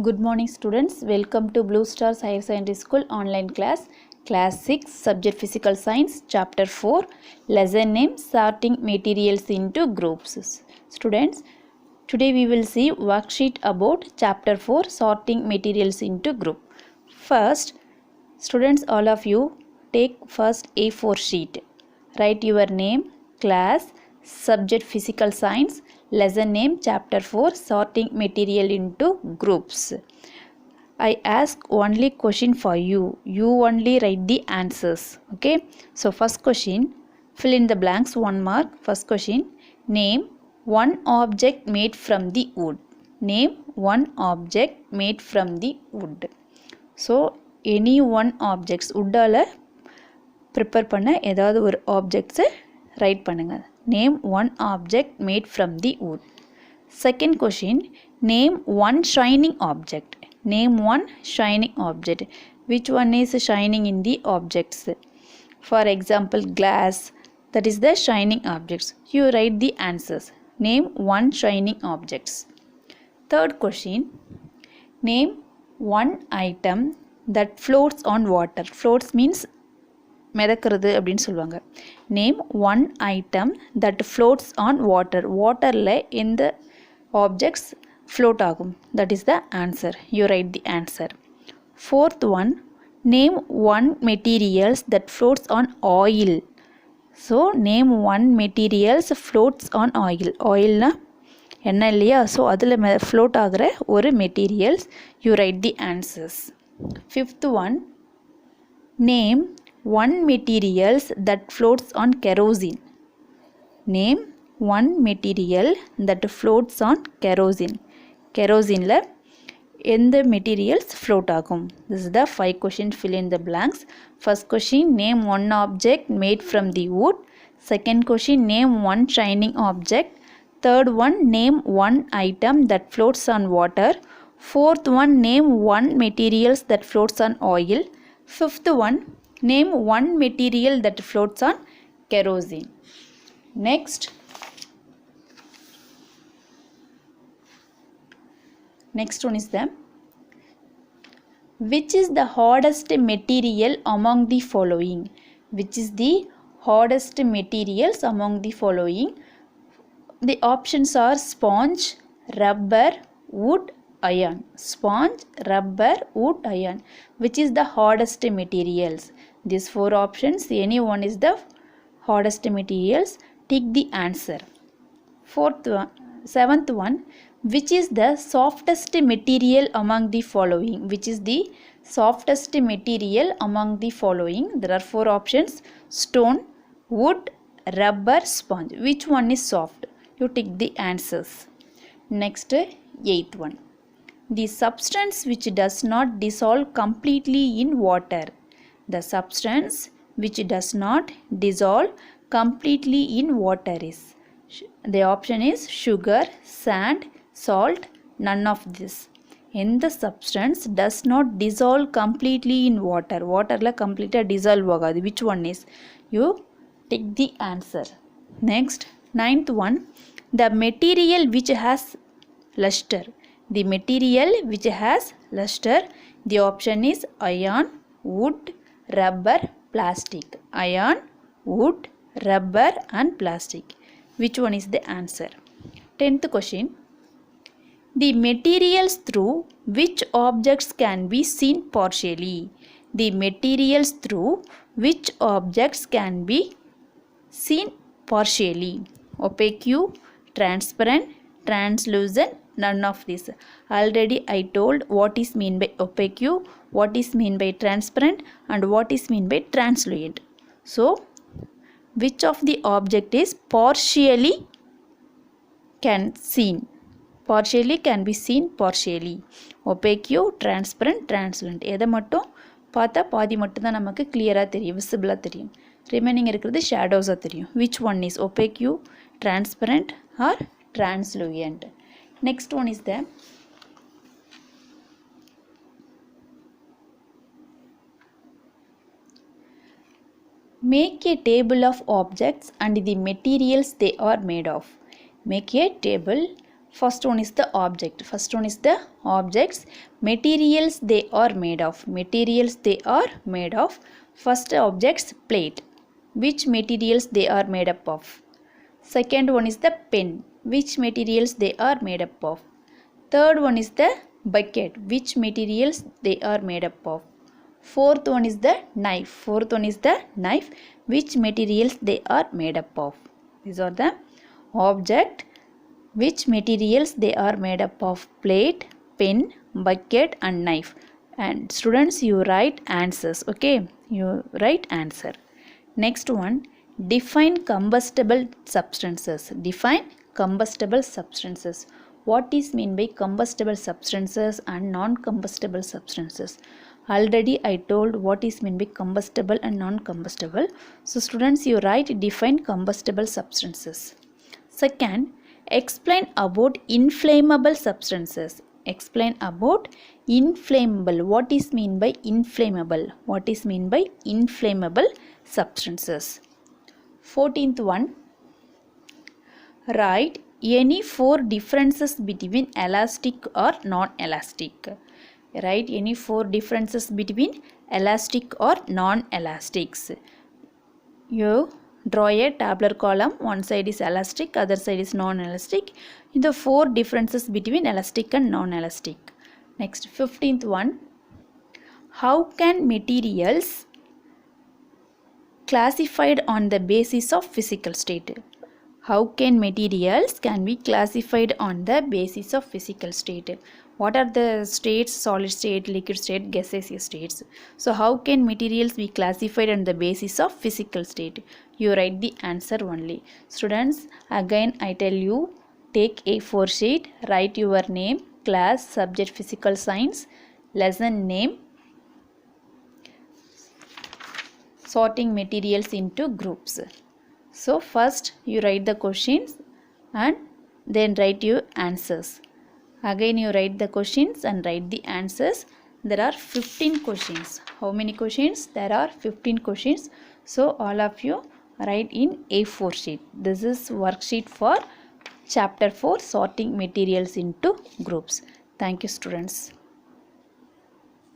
Good morning students, welcome to Blue Stars Higher Secondary School online class 6 subject physical science chapter 4 lesson name sorting materials into groups. Students, today we will see worksheet about chapter 4 sorting materials into group. First, students, all of you take first A4 sheet. Write your name, class, subject physical science, lesson name chapter 4 sorting material into groups. I ask only question for you. You only write the answers. Okay. So first question, fill in the blanks, 1 mark. First question, name one object made from the wood. Name one object made from the wood. So any one objects wood-ஆல prepare பண்ண ஏதாவது ஒரு objects write பண்ணுங்க. Name one object made from the wood. Second question, name one shining object. Name one shining object. Which one is shining in the objects? For example, glass, that is the shining objects. You write the answers. Name one shining objects. Third question, name one item that floats on water. Floats means மிதக்கிறது அப்படின்னு சொல்லுவாங்க. Name one item that floats on water. வாட்டரில் எந்த objects float ஆகும்? That is the answer. You write the answer. Fourth one, name one materials that floats on oil. So name one materials floats on oil. ஆயில்னா எண்ணெய் இல்லையா? So அதில் float ஆகிற ஒரு materials. You write the answers. Fifth one, name one materials that floats on kerosene. Name one material that floats on kerosene. Kerosene எந்த materials float ஆகும்? This is the 5 questions. Fill in the blanks. First question, name one object made from the wood. Second question, name one shining object. Third one, name one item that floats on water. Fourth one, name one materials that floats on oil. Fifth one, name one material that floats on kerosene. Next one is the, which is the hardest material among the following? Which is the hardest materials among the following? The options are sponge, rubber, wood, iron. Sponge, rubber, wood, iron. Which is the hardest materials? These 4 options, any one is the hardest materials. Take the answer. Seventh one, which is the softest material among the following? Which is the softest material among the following? There are 4 options: stone, wood, rubber, sponge. Which one is soft? You take the answers. Next, 8th one, the substance which does not dissolve completely in water. The substance which does not dissolve completely in water is, the option is sugar, sand, salt, none of this. எந்த substance does not dissolve completely in water? Waterல completely dissolve ஆகாது. Which one is? You take the answer. Next, 9th one, the material which has luster. The material which has luster, the option is iron, wood, rubber, plastic. Iron, wood, rubber and plastic. Which one is the answer? 10th question, the materials through which objects can be seen partially. The materials through which objects can be seen partially. Opaque, transparent, translucent, none of this. Already I told what is mean by opaque, what is mean by transparent and what is mean by translucent. So which of the object is partially can seen? Partially can be seen partially. Opaque, transparent, translucent. எதை மட்டும் பார்த்தா பாதி மட்டும் தான் நமக்கு கிளியரா தெரியும், விசிபிளா தெரியும். ரிமைனிங் இருக்கிறது ஷேடோஸா தெரியும். Which one is opaque, transparent or translucent? Next one is the, make a table of objects and the materials they are made of. Make a table First one is the object. First one is the objects. Materials they are made of. Materials they are made of. First objects, plate. Which materials they are made up of? Second one is the pen. Which materials they are made up of? Third one is the bucket. Which materials they are made up of? Fourth one is the knife. Fourth one is the knife. Which materials they are made up of? These are the object. Which materials they are made up of? Plate, pen, bucket and knife. And students, you write answers. Okay, you write answer. Next one, define combustible substances. Define combustible substances. What is mean by combustible substances and non-combustible substances? Already I told what is mean by combustible and non-combustible. So students, you write define combustible substances. Second, explain about inflammable substances. Explain about inflammable. What is mean by inflammable? What is mean by inflammable substances? 14th one, write any 4 differences between elastic or non-elastic. Write any 4 differences between elastic or non-elastics. You draw a tabular column. One side is elastic, other side is non-elastic. The 4 differences between elastic and non-elastic. Next, 15th one, how can materials classified on the basis of physical state? How can materials can be classified on the basis of physical state? What are the states? Solid state, liquid state, gaseous states. So how can materials be classified on the basis of physical state? You write the answer only. Students, again I tell you, take A4 sheet, write your name, class, subject physical science, lesson name, sorting materials into groups. So first you write the questions and then write your answers. Again you write the questions and write the answers. There are 15 questions. How many questions? There are 15 questions. So all of you write in A4 sheet. This is worksheet for chapter 4, sorting materials into groups. Thank you students.